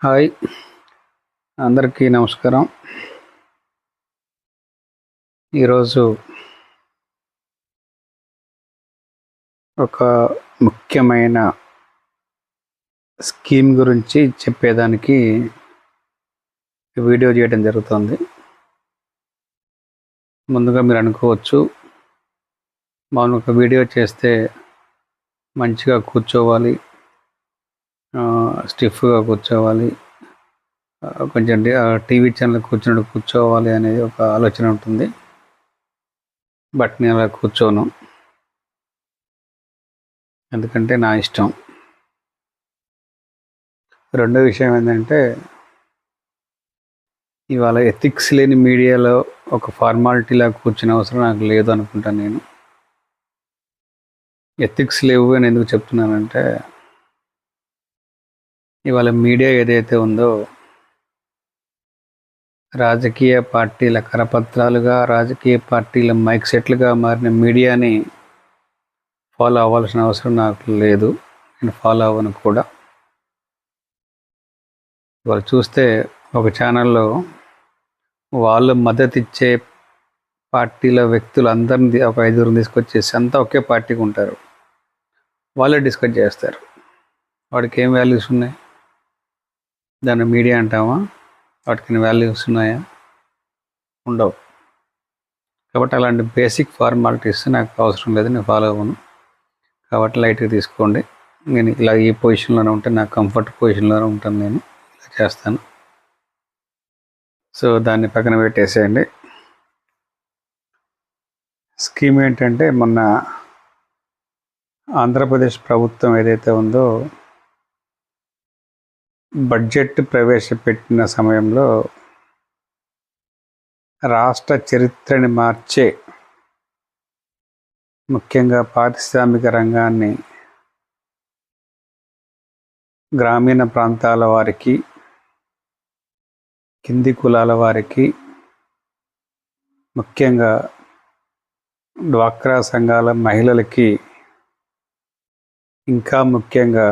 Hi, అందరికీ నమస్కారం. ఈరోజు ఒక ముఖ్యమైన స్కీమ్ గురించి చెప్పేదానికి వీడియో చేయడం జరుగుతుంది. ముందుగా మీరు అనుకోవచ్చు, మనం ఒక వీడియో చేస్తే మంచిగా కూర్చోవాలి, స్టిఫ్గా కూర్చోవాలి, కొంచెం టీవీ ఛానల్ కూర్చోవాలి అనేది ఒక ఆలోచన ఉంటుంది. బట్ నేను అలా కూర్చోను, ఎందుకంటే నా ఇష్టం. రెండో విషయం ఏంటంటే, ఇవాళ ఎథిక్స్ లేని మీడియాలో ఒక ఫార్మాలిటీలా కూర్చునే అవసరం నాకు లేదు అనుకుంటాను. నేను ఎథిక్స్ లేవు అని ఎందుకు చెప్తున్నానంటే, ఇవాళ మీడియా ఏదైతే ఉందో, రాజకీయ పార్టీల కరపత్రాలుగా, రాజకీయ పార్టీల మైక్ సెట్లుగా మారిన మీడియాని ఫాలో అవ్వాల్సిన అవసరం నాకు లేదు. నేను ఫాలో అవ్వను కూడా. ఇవాళ చూస్తే ఒక ఛానల్లో వాళ్ళు మద్దతు ఇచ్చే పార్టీల వ్యక్తులందరినీ ఒక 5 తీసుకొచ్చేసి అంతా ఒకే పార్టీకి ఉంటారు. వాళ్ళే డిస్కస్ చేస్తారు. వాడికి ఏం వాల్యూస్ ఉన్నాయి? దాన్ని మీడియా అంటామా? వాటికి వాల్యూస్ ఉన్నాయా? ఉండవు. కాబట్టి అలాంటి బేసిక్ ఫార్మాలిటీస్ నాకు అవసరం లేదు, నేను ఫాలో అవ్వను. కాబట్టి లైట్గా తీసుకోండి. నేను ఇలా ఈ పొజిషన్లోనే ఉంటే, నాకు కంఫర్ట్ పొజిషన్లోనే ఉంటాను, నేను ఇలా చేస్తాను. సో దాన్ని పక్కన పెట్టేసేయండి. స్కీమ్ ఏంటంటే, మొన్న ఆంధ్రప్రదేశ్ ప్రభుత్వం ఏదైతే ఉందో, బడ్జెట్ ప్రవేశపెట్టిన సమయంలో రాష్ట్ర చరిత్రని మార్చే, ముఖ్యంగా పారిశ్రామిక రంగాన్ని గ్రామీణ ప్రాంతాల వారికి, కింది కులాల వారికి, ముఖ్యంగా డ్వాక్రా సంఘాల మహిళలకి, ఇంకా ముఖ్యంగా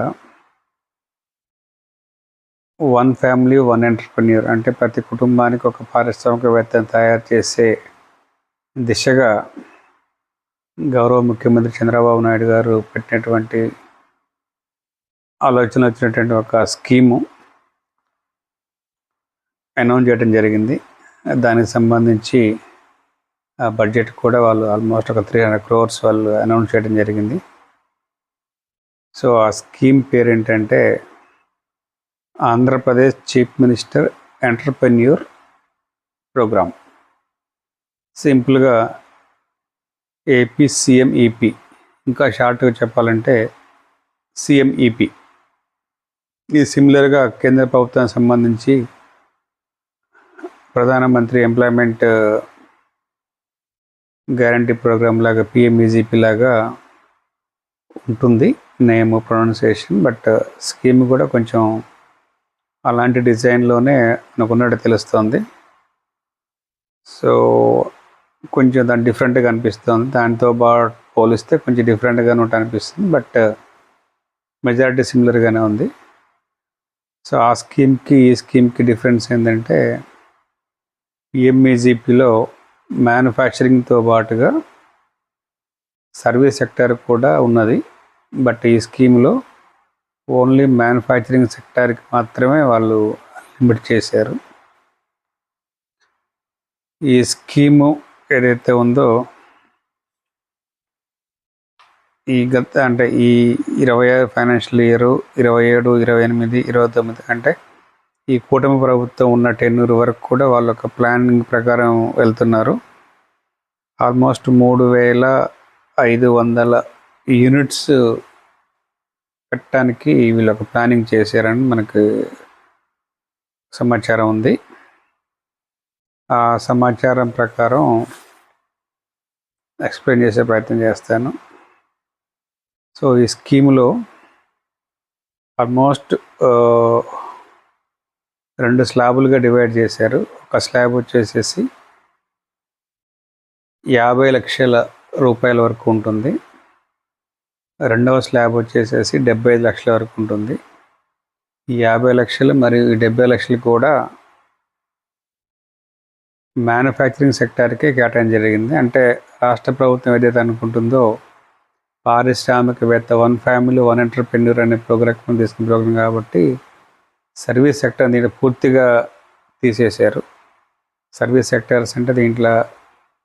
1 ఫ్యామిలీ 1 ఎంటర్‌ప్రెన్యూర్ అంటే ప్రతి కుటుంబానికి ఒక పారిశ్రామికవేత్తను తయారు చేసే దిశగా గౌరవ ముఖ్యమంత్రి చంద్రబాబు నాయుడు గారు పెట్టినటువంటి ఆలోచన వచ్చినటువంటి ఒక స్కీము అనౌన్స్ చేయడం జరిగింది. దానికి సంబంధించి ఆ బడ్జెట్ కూడా వాళ్ళు ఆల్మోస్ట్ ఒక 300 crores వాళ్ళు అనౌన్స్ చేయడం జరిగింది. సో ఆ స్కీమ్ పేరు ఏంటంటే, Andhra Pradesh chief minister entrepreneur program. సింపుల్గా ఏపీ సీఎంఈపీ, ఇంకా షార్ట్గా చెప్పాలంటే సీఎంఈపీ. ఇది సిమిలర్గా కేంద్ర ప్రభుత్వానికి సంబంధించి ప్రధానమంత్రి ఎంప్లాయ్మెంట్ గ్యారంటీ ప్రోగ్రామ్ లాగా, పిఎంఈజీపీ లాగా ఉంటుంది నేమ్, ప్రొనౌన్సియేషన్. బట్ స్కీమ్ కూడా కొంచెం అలాంటి డిజైన్లోనే నాకు ఉన్నట్టు తెలుస్తుంది. సో కొంచెం దాని డిఫరెంట్గా అనిపిస్తుంది. దాంతో పోలిస్తే కొంచెం డిఫరెంట్గానే ఉంటుంది అనిపిస్తుంది. బట్ మెజారిటీ సిమిలర్గానే ఉంది. సో ఆ స్కీమ్కి ఈ స్కీమ్కి డిఫరెన్స్ ఏంటంటే, పిఎంఈజీపీలో మ్యానుఫ్యాక్చరింగ్తో పాటుగా సర్వీస్ సెక్టర్ కూడా ఉన్నది. బట్ ఈ స్కీమ్లో ఓన్లీ మ్యానుఫ్యాక్చరింగ్ సెక్టార్కి మాత్రమే వాళ్ళు లిమిట్ చేశారు. ఈ స్కీము ఏదైతే ఉందో, ఈ అంటే ఈ 26 ఫైనాన్షియల్ ఇయర్ 27, 28, 29 అంటే ఈ కూటమి ప్రభుత్వం ఉన్న టెన్యూర్ వరకు కూడా వాళ్ళు ఒక ప్లానింగ్ ప్రకారం వెళ్తున్నారు. ఆల్మోస్ట్ 3,500 యూనిట్స్ పెట్టడానికి వీళ్ళు ఒక ప్లానింగ్ చేశారని మనకు సమాచారం ఉంది. ఆ సమాచారం ప్రకారం ఎక్స్ప్లెయిన్ చేసే ప్రయత్నం చేస్తాను. సో ఈ స్కీములో ఆల్మోస్ట్ 2 స్లాబులుగా డివైడ్ చేశారు. ఒక స్లాబ్ వచ్చేసేసి 50 లక్షల రూపాయల వరకు ఉంటుంది. రెండవ స్లాబ్ వచ్చేసేసి 75 లక్షల వరకు ఉంటుంది. ఈ 50 లక్షలు మరియు ఈ 70 లక్షలు కూడా మ్యానుఫ్యాక్చరింగ్ సెక్టార్కే కేటాయించడం జరిగింది. అంటే రాష్ట్ర ప్రభుత్వం ఏదైతే అనుకుంటుందో పారిశ్రామికవేత్త, వన్ ఫ్యామిలీ వన్ ఎంటర్‌ప్రెన్యూర్ అనే ప్రోగ్రామ్ తీసుకున్న ప్రోగ్రామ్ కాబట్టి సర్వీస్ సెక్టర్ దీంట్లో పూర్తిగా తీసేశారు. సర్వీస్ సెక్టార్స్ అంటే దీంట్లో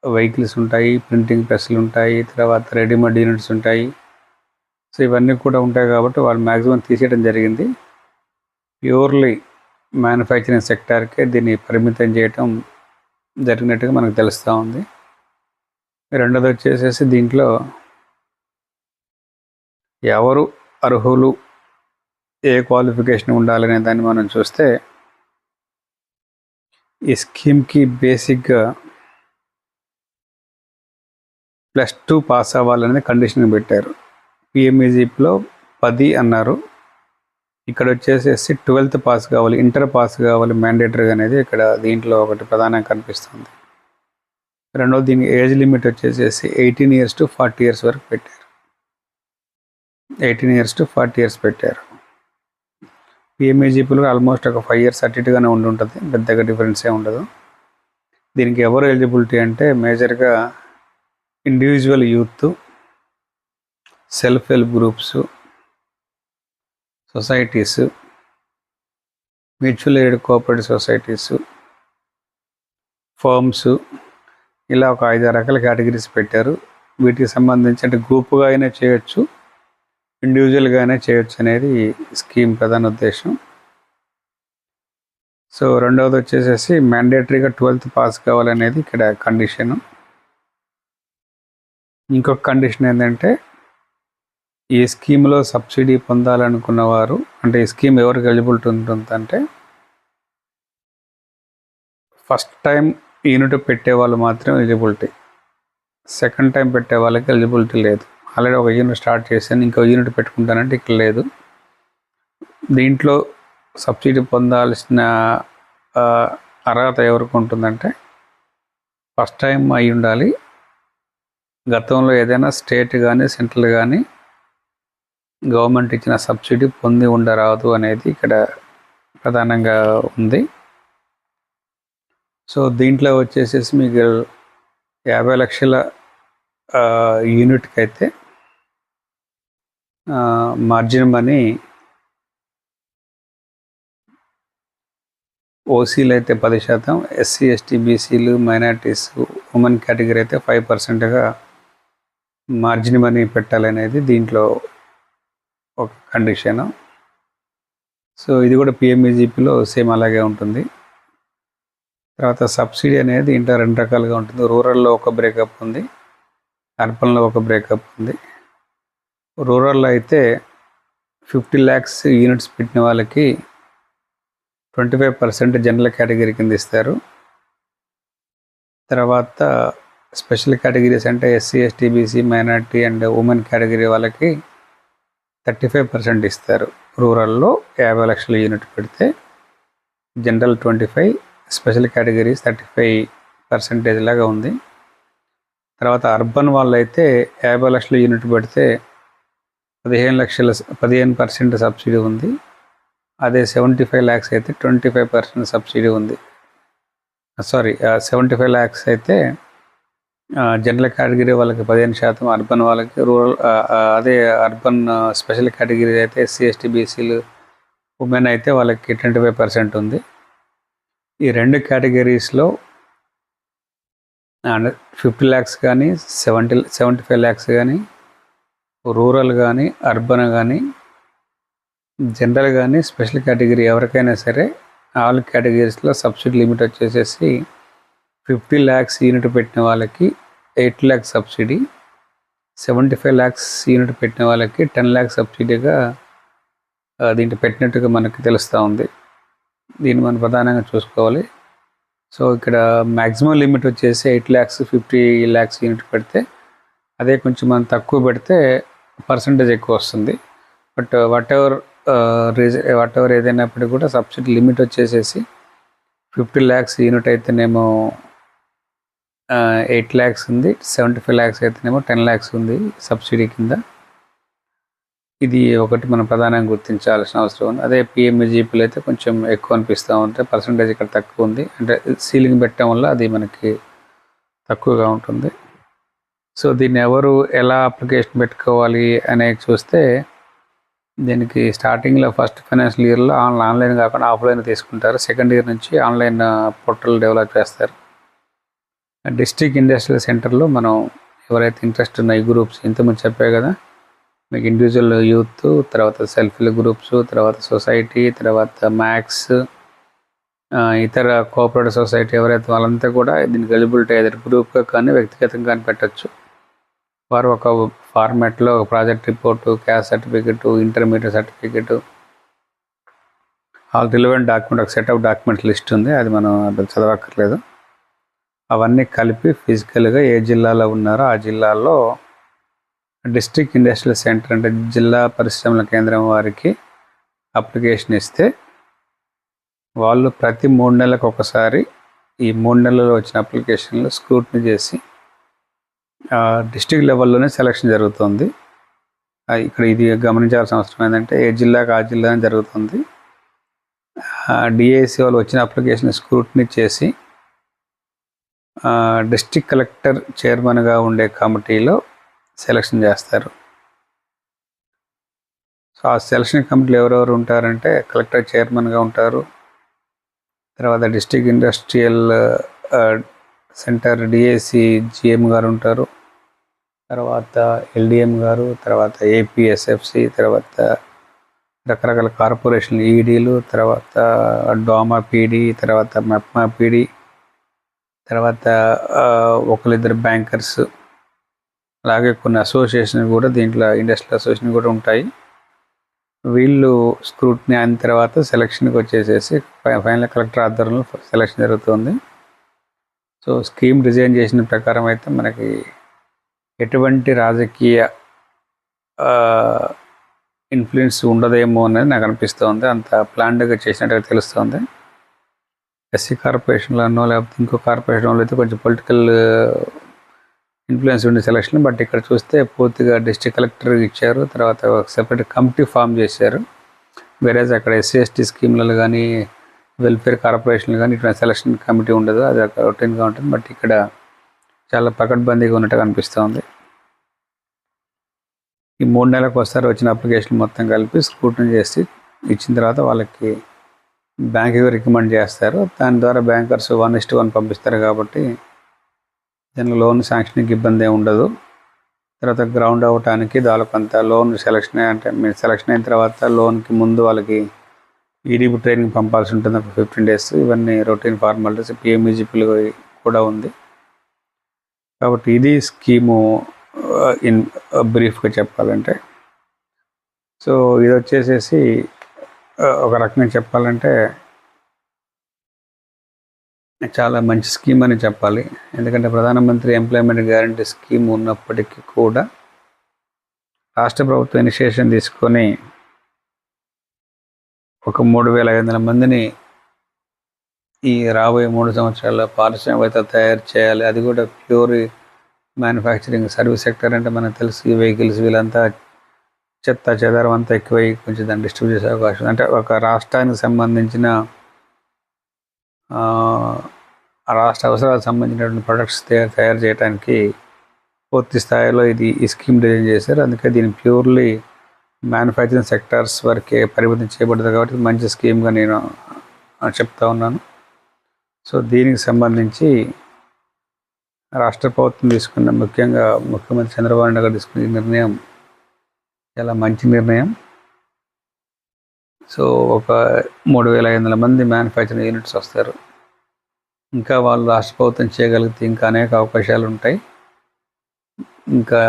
వెహికల్స్ ఉంటాయి, ప్రింటింగ్ ప్రెస్లు ఉంటాయి, తర్వాత రెడీమేడ్ యూనిట్స్ ఉంటాయి. సో ఇవన్నీ కూడా ఉంటాయి కాబట్టి వాళ్ళు మ్యాక్సిమం తీసేయడం జరిగింది. ప్యూర్లీ మ్యానుఫ్యాక్చరింగ్ సెక్టార్కే దీన్ని పరిమితం చేయటం జరిగినట్టుగా మనకు తెలుస్తూ ఉంది. రెండోది వచ్చేసేసి దీంట్లో ఎవరు అర్హులు, ఏ క్వాలిఫికేషన్ ఉండాలనే దాన్ని మనం చూస్తే ఈ స్కీమ్కి బేసిక్గా +2 పాస్ అవ్వాలనేది కండిషన్ పెట్టారు. పిఎంఈజీపీలో 10 అన్నారు. ఇక్కడ వచ్చేసేసి 12th పాస్ కావాలి, ఇంటర్ పాస్ కావాలి మ్యాండేటరీగా అనేది ఇక్కడ దీంట్లో ఒకటి ప్రధానంగా కనిపిస్తుంది. రెండోది దీని ఏజ్ లిమిట్ వచ్చేసేసి 18 years to 40 years వరకు పెట్టారు. 18 years to 40 years పెట్టారు. పిఎంఈజీపీలో ఆల్మోస్ట్ ఒక 5 years అటు ఇటుగానే ఉంటుంది, పెద్దగా డిఫరెన్సే ఉండదు. దీనికి ఎవరు ఎలిజిబిలిటీ అంటే మేజర్గా individual youth, self help groups, societies, mutual aid cooperative societies, firms, ఇలా ఒక 5 రకాల కేటగిరీస్ పెట్టారు. వీటికి సంబంధించి అంటే గ్రూప్గా అయినా చేయొచ్చు, ఇండివిజువల్గా అయినా చేయొచ్చు అనేది స్కీమ్ ప్రధాన ఉద్దేశం. సో రెండవది వచ్చేసేసి మ్యాండేటరీగా 12th పాస్ కావాలనేది ఇక్కడ కండిషను. ఇంకొక కండిషన్ ఏంటంటే ఈ స్కీమ్లో సబ్సిడీ పొందాలనుకున్న వారు, అంటే ఈ స్కీమ్ ఎవరికి ఎలిజిబిలిటీ ఉంటుందంటే ఫస్ట్ టైం యూనిట్ పెట్టే వాళ్ళు మాత్రం ఎలిజిబిలిటీ, సెకండ్ టైం పెట్టే వాళ్ళకి ఎలిజిబిలిటీ లేదు. ఆల్రెడీ ఒక యూనిట్ స్టార్ట్ చేశాను, ఇంకో యూనిట్ పెట్టుకుంటానంటే ఇక్కడ లేదు. దీంట్లో సబ్సిడీ పొందాల్సిన అర్హత ఎవరికి ఉంటుందంటే ఫస్ట్ టైం అయి ఉండాలి, గతంలో ఏదైనా స్టేట్ కానీ సెంట్రల్ కానీ గవర్నమెంట్ ఇచ్చిన సబ్సిడీ పొంది ఉండరాదు అనేది ఇక్కడ ప్రధానంగా ఉంది. సో దీంట్లో వచ్చేసేసి మీకు 50 లక్షల యూనిట్కి అయితే మార్జిన్ మనీ ఓసీలు అయితే 10%, ఎస్సీ ఎస్టీ బీసీలు, మైనారిటీస్, ఉమెన్ కేటగిరీ అయితే 5%గా మార్జిన్ మనీ పెట్టాలనేది దీంట్లో ఒక కండిషను. సో ఇది కూడా పిఎంఈజీపీలో సేమ్ అలాగే ఉంటుంది. తర్వాత సబ్సిడీ అనేది దీంట్లో 2 రకాలుగా ఉంటుంది. రూరల్లో ఒక బ్రేకప్ ఉంది, అర్బన్లో ఒక బ్రేకప్ ఉంది. రూరల్లో అయితే 50 lakhs యూనిట్స్ పెట్టిన వాళ్ళకి 25% జనరల్ కేటగిరీ కింద ఇస్తారు. తర్వాత స్పెషల్ కేటగిరీస్ అంటే SC ST BC minority and women category వాళ్ళకి 35% ఇస్తారు. రూరల్లో 50 లక్షల యూనిట్ పెడితే జనరల్ 25, స్పెషల్ కేటగిరీస్ 35% లాగా ఉంది. తర్వాత అర్బన్ వాళ్ళు అయితే 50 లక్షల యూనిట్ పెడితే 15% సబ్సిడీ ఉంది. అదే 75 lakhs అయితే 25% సబ్సిడీ ఉంది. 75 lakhs అయితే జనరల్ కేటగిరీ వాళ్ళకి 15%, అర్బన్ వాళ్ళకి రూరల్ అదే అర్బన్ స్పెషల్ కేటగిరీ అయితే ఎస్సీ ఎస్టీ బీసీలు ఉమెన్ అయితే వాళ్ళకి 25% ఉంది. ఈ 2 కేటగిరీస్లో 50 lakhs కానీ 75 lakhs కానీ రూరల్ కానీ అర్బన్ కానీ జనరల్ కానీ స్పెషల్ కేటగిరీ ఎవరికైనా సరే ఆల్ కేటగిరీస్లో సబ్సిడీ లిమిట్ వచ్చేసేసి 50 lakhs యూనిట్ పెట్టిన వాళ్ళకి 8 lakhs సబ్సిడీ, 75 lakhs యూనిట్ పెట్టిన వాళ్ళకి 10 lakhs సబ్సిడీగా దీంట్లో పెట్టినట్టుగా మనకు తెలుస్తూ ఉంది. దీన్ని మనం ప్రధానంగా చూసుకోవాలి. సో ఇక్కడ మ్యాక్సిమం లిమిట్ వచ్చేసి 8 lakhs, 50 lakhs యూనిట్ పెడితే, అదే కొంచెం మనం తక్కువ పెడితే పర్సంటేజ్ ఎక్కువ వస్తుంది. బట్ వాట్ ఎవర్ ఏదైనప్పటికీ కూడా సబ్సిడీ లిమిట్ వచ్చేసేసి 50 lakhs యూనిట్ అయితేనేమో 8 lakhs ఉంది, 75 lakhs అయితేనేమో 10 lakhs ఉంది సబ్సిడీ కింద. ఇది ఒకటి మనం ప్రధానంగా గుర్తించాల్సిన అవసరం ఉంది. అదే పీఎంఈజీపీలో అయితే కొంచెం ఎక్కువ అనిపిస్తూ ఉంటే పర్సంటేజ్ ఇక్కడ తక్కువ ఉంది. అంటే సీలింగ్ పెట్టడం వల్ల అది మనకి తక్కువగా ఉంటుంది. సో దీన్ని ఎవరు ఎలా అప్లికేషన్ పెట్టుకోవాలి అనేది చూస్తే దీనికి స్టార్టింగ్లో ఫస్ట్ ఫైనాన్షియల్ ఇయర్లో ఆన్లైన్ కాకుండా ఆఫ్లైన్ తీసుకుంటారు. సెకండ్ ఇయర్ నుంచి ఆన్లైన్ పోర్టల్ డెవలప్ చేస్తారు. డిస్ట్రిక్ట్ ఇండస్ట్రియల్ సెంటర్లో మనం ఎవరైతే ఇంట్రెస్ట్ ఉన్న ఈ గ్రూప్స్ ఇంతకుముందు చెప్పే కదా, మీకు ఇండివిజువల్ యూత్, తర్వాత సెల్ఫ్ హెల్ప్ గ్రూప్స్, తర్వాత సొసైటీ, తర్వాత మ్యాక్స్, ఇతర కోఆపరేటివ్ సొసైటీ ఎవరైతే వాళ్ళంతా కూడా దీనికి ఎలిజిబిలిటీ అయ్యారు. గ్రూప్గా కానీ వ్యక్తిగతంగా కానీ పెట్టచ్చు. వారు ఒక ఫార్మాట్లో ఒక project report, caste certificate, intermediate certificate, all relevant document, ఒక సెట్ ఆఫ్ డాక్యుమెంట్స్ లిస్ట్ ఉంది. అది మనం చదవక్కర్లేదు. అవన్నీ కలిపి ఫిజికల్గా ఏ జిల్లాలో ఉన్నారో ఆ జిల్లాలో డిస్ట్రిక్ట్ ఇండస్ట్రియల్ సెంటర్ అంటే జిల్లా పరిశ్రమల కేంద్రం వారికి అప్లికేషన్ ఇస్తే వాళ్ళు ప్రతి 3 నెలలకు ఒకసారి ఈ 3 నెలల్లో వచ్చిన అప్లికేషన్లు స్క్రూటినీ చేసి డిస్ట్రిక్ట్ లెవెల్లోనే సెలక్షన్ జరుగుతుంది. ఇక్కడ ఇది గమనించాల్సిన అవసరం ఏంటంటే ఏ జిల్లాకు ఆ జిల్లానే జరుగుతుంది. డిఐసి వాళ్ళు వచ్చిన అప్లికేషన్ స్క్రూటినీ చేసి డిస్ట్రిక్ట్ కలెక్టర్ చైర్మన్గా ఉండే కమిటీలో సెలక్షన్ చేస్తారు. సో ఆ సెలక్షన్ కమిటీలో ఎవరెవరు ఉంటారంటే కలెక్టర్ చైర్మన్గా ఉంటారు, తర్వాత district industrial centre DIC GM గారు ఉంటారు, తర్వాత ఎల్డిఎం గారు, తర్వాత ఏపీఎస్ఎఫ్సి, తర్వాత రకరకాల కార్పొరేషన్ ఈడీలు, తర్వాత డోమా పీడీ, తర్వాత మెప్మా పీడీ, తర్వాత ఒకరిద్దరు బ్యాంకర్స్, అలాగే కొన్ని అసోసియేషన్ కూడా దీంట్లో ఇండస్ట్రియల్ అసోసియేషన్ కూడా ఉంటాయి. వీళ్ళు స్క్రూటినీ అయిన తర్వాత సెలక్షన్కి వచ్చేసేసి ఫైనల్ కలెక్టర్ ఆధ్వర్యంలో సెలక్షన్ జరుగుతుంది. సో స్కీమ్ డిజైన్ చేసిన ప్రకారం అయితే మనకి ఎటువంటి రాజకీయ ఇన్ఫ్లుయెన్స్ ఉండదేమో అనేది నాకు అనిపిస్తుంది. అంత ప్లాన్డ్గా చేసినట్టుగా తెలుస్తుంది. ఎస్సీ కార్పొరేషన్లోనో లేకపోతే ఇంకో కార్పొరేషన్లో అయితే కొంచెం పొలిటికల్ ఇన్ఫ్లుయెన్స్ ఉండే సెలక్షన్. బట్ ఇక్కడ చూస్తే పూర్తిగా డిస్ట్రిక్ట్ కలెక్టర్ ఇచ్చారు, తర్వాత ఒక సెపరేట్ కమిటీ ఫామ్ చేశారు. వేరేజ్ అక్కడ ఎస్సీ ఎస్టీ స్కీమ్లలో కానీ వెల్ఫేర్ కార్పొరేషన్లు కానీ ఇటువంటి సెలక్షన్ కమిటీ ఉండదు, అది ఒక రొటీన్గా ఉంటుంది. బట్ ఇక్కడ చాలా పకడ్బందీగా ఉన్నట్టుగా అనిపిస్తుంది. ఈ 3 నెలలకు ఒకసారి వచ్చిన అప్లికేషన్ మొత్తం కలిపి స్క్రూటినీ చేసి ఇచ్చిన తర్వాత వాళ్ళకి బ్యాంకుకి రికమెండ్ చేస్తారు. దాని ద్వారా బ్యాంకర్స్ 1:1 పంపిస్తారు కాబట్టి దీనిలో లోన్ శాంక్షన్కి ఇబ్బంది ఏమి ఉండదు. తర్వాత గ్రౌండ్ అవ్వటానికి దానికి కొంత లోన్ సెలక్షన్ అంటే మీరు సెలక్షన్ అయిన తర్వాత లోన్కి ముందు వాళ్ళకి ఈడీబీ ట్రైనింగ్ పంపాల్సి ఉంటుంది, ఒక 15 days. ఇవన్నీ రొటీన్ ఫార్మాలిటీస్ పిఎంఈజీపీలు కూడా ఉంది. కాబట్టి ఇది స్కీము ఇన్ బ్రీఫ్గా చెప్పాలంటే. సో ఇది వచ్చేసేసి ఒక రకంగా చెప్పాలంటే చాలా మంచి స్కీమ్ అని చెప్పాలి. ఎందుకంటే ప్రధానమంత్రి ఎంప్లాయ్మెంట్ గ్యారంటీ స్కీమ్ ఉన్నప్పటికీ కూడా రాష్ట్ర ప్రభుత్వం ఇనిషియేషన్ తీసుకొని ఒక 3,500 మందిని ఈ రాబోయే 3 సంవత్సరాల్లో పారిశ్రామికవేత్తలు తయారు చేయాలి. అది కూడా ప్యూర్ మ్యానుఫ్యాక్చరింగ్ సర్వీస్ సెక్టర్. అంటే మనకు తెలుసు ఈ వెహికల్స్ వీళ్ళంతా చెత్త చెదారం అంతా ఎక్కువై కొంచెం దాన్ని డిస్ట్రిబ్యూట్ చేసే అవకాశం. అంటే ఒక రాష్ట్రానికి సంబంధించిన ఆ రాష్ట్ర అవసరాలకు సంబంధించినటువంటి ప్రొడక్ట్స్ తయారు చేయడానికి పూర్తి స్థాయిలో ఈ స్కీమ్ డిజైన్ చేశారు. అందుకే దీన్ని ప్యూర్లీ మ్యానుఫ్యాక్చరింగ్ సెక్టార్స్ వరకే పరిమితం చేయబడ్డది కాబట్టి మంచి స్కీమ్గా నేను చెప్తా ఉన్నాను. సో దీనికి సంబంధించి రాష్ట్ర ప్రభుత్వం తీసుకున్న, ముఖ్యంగా ముఖ్యమంత్రి చంద్రబాబు నాయుడు గారు తీసుకున్న నిర్ణయం చాలా మంచి నిర్ణయం. సో ఒక 3,500 మంది మ్యానుఫ్యాక్చరింగ్ యూనిట్స్ వస్తారు. ఇంకా వాళ్ళు రాష్ట్ర ప్రభుత్వం చేయగలిగితే ఇంకా అనేక అవకాశాలు ఉంటాయి. ఇంకా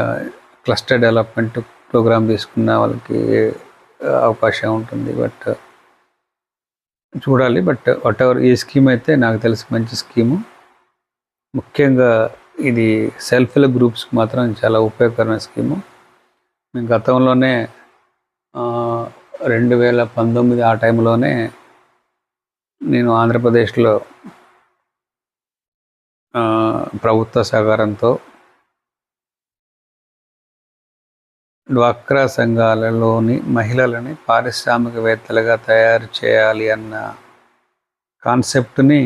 క్లస్టర్ డెవలప్మెంట్ ప్రోగ్రామ్ తీసుకున్న వాళ్ళకి అవకాశం ఉంటుంది. బట్ చూడాలి. బట్ వాట్ ఎవర్ ఈ స్కీమ్ అయితే నాకు తెలిసి మంచి స్కీము. ముఖ్యంగా ఇది సెల్ఫ్ హెల్ప్ గ్రూప్స్కి మాత్రం చాలా ఉపయోగకరమైన స్కీము. మేము గతంలోనే 2019 ఆ టైంలోనే నేను ఆంధ్రప్రదేశ్లో ప్రభుత్వ సహకారంతో డ్వాక్రా సంఘాలలోని మహిళలని పారిశ్రామికవేత్తలుగా తయారు చేయాలి అన్న కాన్సెప్ట్ని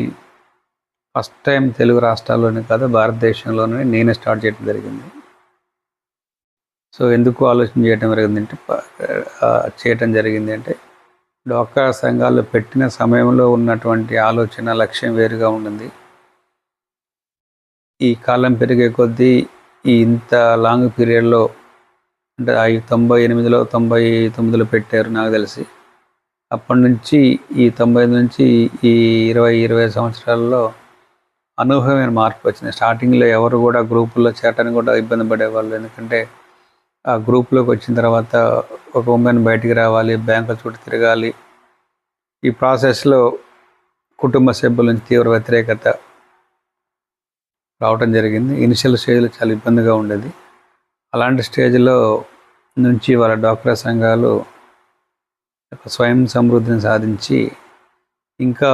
ఫస్ట్ టైం తెలుగు రాష్ట్రాల్లోనే కాదు భారతదేశంలోనే నేనే స్టార్ట్ చేయడం జరిగింది. సో ఎందుకు ఆలోచన చేయటం జరిగింది అంటే డ్వాక్రా సంఘాలు పెట్టిన సమయంలో ఉన్నటువంటి ఆలోచన లక్ష్యం వేరుగా ఉంటుంది. ఈ కాలం పెరిగే కొద్దీ ఈ ఇంత లాంగ్ పీరియడ్లో అంటే 98లో 99లో పెట్టారు నాకు తెలిసి. అప్పటి నుంచి ఈ 95 నుంచి ఈ 20 సంవత్సరాల్లో అనూహ్యమైన మార్పు వచ్చింది. స్టార్టింగ్లో ఎవరు కూడా గ్రూపుల్లో చేరడానికి కూడా ఇబ్బంది పడేవాళ్ళు. ఎందుకంటే ఆ గ్రూప్లోకి వచ్చిన తర్వాత ఒక ఉమెన్ బయటికి రావాలి, బ్యాంకుల చుట్టూ తిరగాలి. ఈ ప్రాసెస్లో కుటుంబ సభ్యుల నుంచి తీవ్ర వ్యతిరేకత రావటం జరిగింది. ఇనిషియల్ స్టేజ్లో చాలా ఇబ్బందిగా ఉండేది. అలాంటి స్టేజ్లో నుంచి వాళ్ళ డ్వాక్రా సంఘాలు స్వయం సమృద్ధిని సాధించి ఇంకా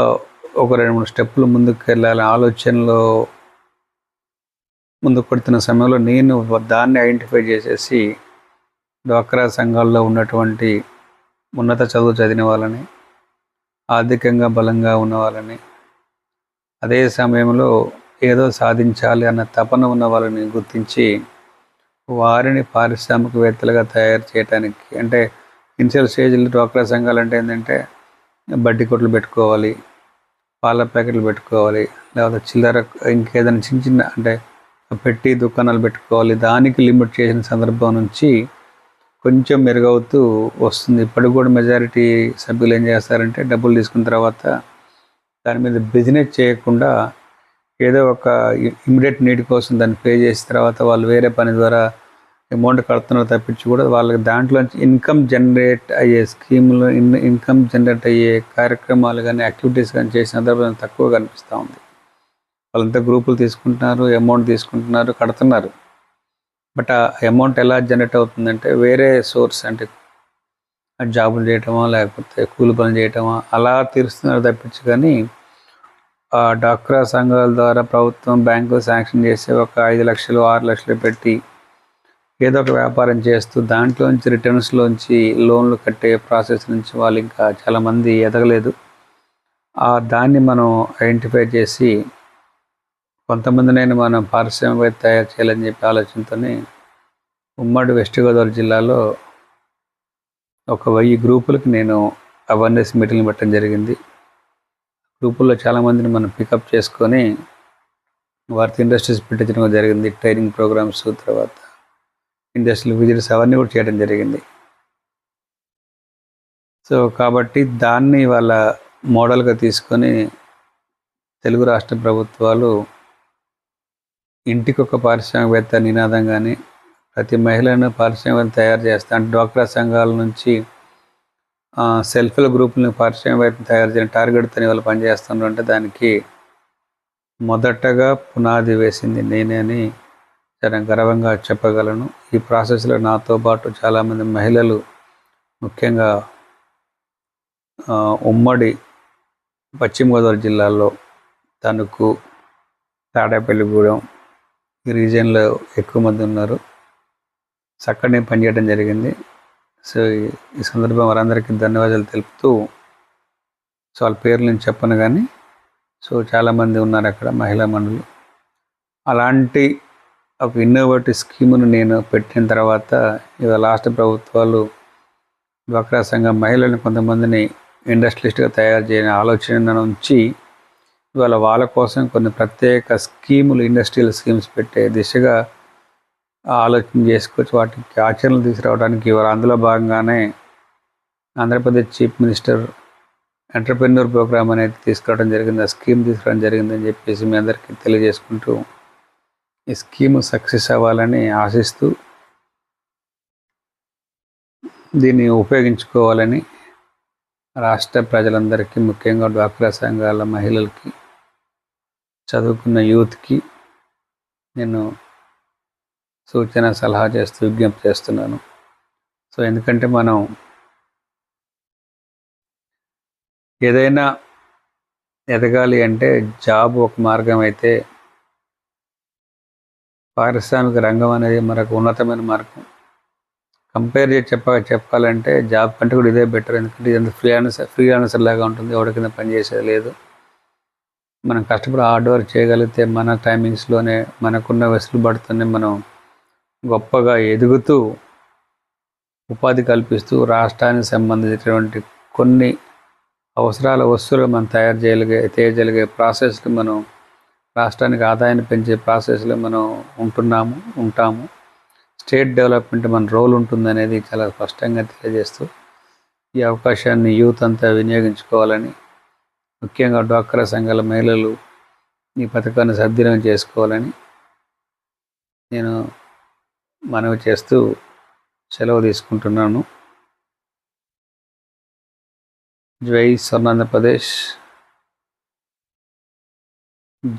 ఒక 2-3 స్టెప్పులు ముందుకు వెళ్ళాలని ఆలోచనలో ముందుకు కొడుతున్న సమయంలో నేను దాన్ని ఐడెంటిఫై చేసేసి డ్వాక్రా సంఘాల్లో ఉన్నటువంటి ఉన్నత చదువు చదివిన వాళ్ళని, ఆర్థికంగా బలంగా ఉన్న వాళ్ళని, అదే సమయంలో ఏదో సాధించాలి అన్న తపన ఉన్న వాళ్ళని గుర్తించి వారిని పారిశ్రామికవేత్తలుగా తయారు చేయడానికి అంటే ఇనిషియల్ స్టేజ్లో డ్వాక్రా సంఘాలు అంటే ఏంటంటే బడ్డీ కొట్లు పెట్టుకోవాలి, పాల ప్యాకెట్లు పెట్టుకోవాలి, లేకపోతే చిల్లర ఇంకేదైనా చిన్న చిన్న అంటే పెట్టి దుకాణాలు పెట్టుకోవాలి. దానికి లిమిట్ చేసిన సందర్భం నుంచి కొంచెం మెరుగవుతూ వస్తుంది. ఇప్పటికి కూడా మెజారిటీ సభ్యులు ఏం చేస్తారంటే డబ్బులు తీసుకున్న తర్వాత దాని మీద బిజినెస్ చేయకుండా ఏదో ఒక ఇమ్మీడియట్ నీడ్ కోసం దాన్ని పే చేసిన తర్వాత వాళ్ళు వేరే పని ద్వారా అమౌంట్ కడుతున్నారు తప్పించి కూడా వాళ్ళకి దాంట్లోంచి ఇన్కమ్ జనరేట్ అయ్యే స్కీములు ఇన్కమ్ జనరేట్ అయ్యే కార్యక్రమాలు కానీ యాక్టివిటీస్ కానీ చేసిన సందర్భం తక్కువ కనిపిస్తూ ఉంది. వాళ్ళంతా గ్రూపులు తీసుకుంటున్నారు, అమౌంట్ తీసుకుంటున్నారు, కడుతున్నారు. బట్ ఆ అమౌంట్ ఎలా జనరేట్ అవుతుందంటే వేరే సోర్స్ అంటే జాబులు చేయటమా లేకపోతే కూలి పని చేయటమా అలా తీరుస్తున్నారు తప్పించి కానీ ఆ డ్వాక్రా సంఘాల ద్వారా ప్రభుత్వం బ్యాంకులు శాంక్షన్ చేసి ఒక 5 లక్షలు 6 లక్షలు పెట్టి ఏదో ఒక వ్యాపారం చేస్తూ దాంట్లోంచి రిటర్న్స్లోంచి లోన్లు కట్టే ప్రాసెస్ నుంచి వాళ్ళు ఇంకా చాలామంది ఎదగలేదు. దాన్ని మనం ఐడెంటిఫై చేసి కొంతమందినైనా మనం పారిశ్రామికవేత్త తయారు చేయాలని చెప్పి ఆలోచనతోనే ఉమ్మడి వెస్ట్ గోదావరి జిల్లాలో ఒక 1000 గ్రూపులకి నేను అవేర్నెస్ మీటింగ్లు పెట్టడం జరిగింది. గ్రూపుల్లో చాలామందిని మనం పికప్ చేసుకొని వారితో ఇండస్ట్రీస్ పెట్టించడం జరిగింది. ట్రైనింగ్ ప్రోగ్రామ్స్, తర్వాత ఇండస్ట్రియల్ విజిట్స్ అవన్నీ కూడా చేయడం జరిగింది. సో కాబట్టి దాన్ని వాళ్ళ మోడల్గా తీసుకొని తెలుగు రాష్ట్ర ప్రభుత్వాలు ఇంటికి ఒక పారిశ్రామికవేత్త నినాదంగానే ప్రతి మహిళను పారిశ్రామికవేత్త తయారు చేస్తా అంటే డ్వాక్రా సంఘాల నుంచి సెల్ఫ్ హెల్ప్ గ్రూపులను పారిశ్రామికవేత్త తయారు చేయడం టార్గెట్తో వాళ్ళు పనిచేస్తున్నారు. అంటే దానికి మొదటగా పునాది వేసింది నేనే అని చాలా గర్వంగా చెప్పగలను. ఈ ప్రాసెస్లో నాతో పాటు చాలామంది మహిళలు ముఖ్యంగా ఉమ్మడి పశ్చిమ గోదావరి జిల్లాలో తణుకు, తాడేపల్లిగూడెం ఈ రీజియన్లో ఎక్కువ మంది ఉన్నారు. చక్కగా పనిచేయడం జరిగింది. సో ఈ సందర్భం వారందరికీ ధన్యవాదాలు తెలుపుతూ సో వాళ్ళ పేర్లు నేను చెప్పను కానీ సో చాలామంది ఉన్నారు అక్కడ మహిళా మనులు. అలాంటి ఒక ఇన్నోవేటివ్ స్కీమును నేను పెట్టిన తర్వాత ఇవాళ రాష్ట్ర ప్రభుత్వాలు డ్వాక్రా సంఘం మహిళలను కొంతమందిని ఇండస్ట్రియలిస్ట్గా తయారు చేయని ఆలోచన నుంచి ఇవాళ వాళ్ళ కోసం కొన్ని ప్రత్యేక స్కీములు ఇండస్ట్రియల్ స్కీమ్స్ పెట్టే దిశగా ఆలోచన చేసుకొచ్చి వాటికి ఆచరణలు తీసుకురావడానికి ఇవాళ అందులో భాగంగానే Andhra Pradesh chief minister entrepreneur program అనేది తీసుకురావడం జరిగింది. ఆ స్కీమ్ తీసుకురావడం జరిగిందని చెప్పేసి మీ అందరికీ తెలియజేసుకుంటూ ఈ స్కీము సక్సెస్ అవ్వాలని ఆశిస్తూ దీన్ని ఉపయోగించుకోవాలని రాష్ట్ర ప్రజలందరికీ ముఖ్యంగా డ్వాక్రా సంఘాల మహిళలకి, చదువుకున్న యూత్కి నేను సూచన సలహా చేస్తూ విజ్ఞప్తి చేస్తున్నాను. సో ఎందుకంటే మనం ఏదైనా ఎదగాలి అంటే జాబ్ ఒక మార్గం అయితే పారిశ్రామిక రంగం అనేది మరొక ఉన్నతమైన మార్గం. కంపేర్ చేసి చెప్పాలంటే జాబ్ కంటే కూడా ఇదే బెటర్. ఎందుకంటే ఇదంతా ఫ్రీలాన్సర్ లాగా ఉంటుంది, ఎవరి కింద పని చేసేది లేదు. మనం కష్టపడి హార్డ్ వర్క్ చేయగలిగితే మన టైమింగ్స్లోనే మనకున్న వెసులుబాటుతోనే మనం గొప్పగా ఎదుగుతూ ఉపాధి కల్పిస్తూ రాష్ట్రానికి సంబంధించినటువంటి కొన్ని అవసరాల వస్తువులు మనం తయారు చేయగలిగే ప్రాసెస్లు మనం రాష్ట్రానికి ఆదాయాన్ని పెంచే ప్రాసెస్లో మనం ఉంటాము. స్టేట్ డెవలప్మెంట్ మన రోల్ ఉంటుందనేది చాలా స్పష్టంగా తెలియజేస్తూ ఈ అవకాశాన్ని యూత్ అంతా వినియోగించుకోవాలని, ముఖ్యంగా డ్వాక్రా సంఘాల మహిళలు ఈ పథకాన్ని సద్వినియోగం చేసుకోవాలని నేను మనవి చేస్తూ సెలవు తీసుకుంటున్నాను. జై స్వర్ణాంధ్రప్రదేశ్,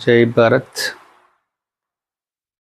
జై భారత్.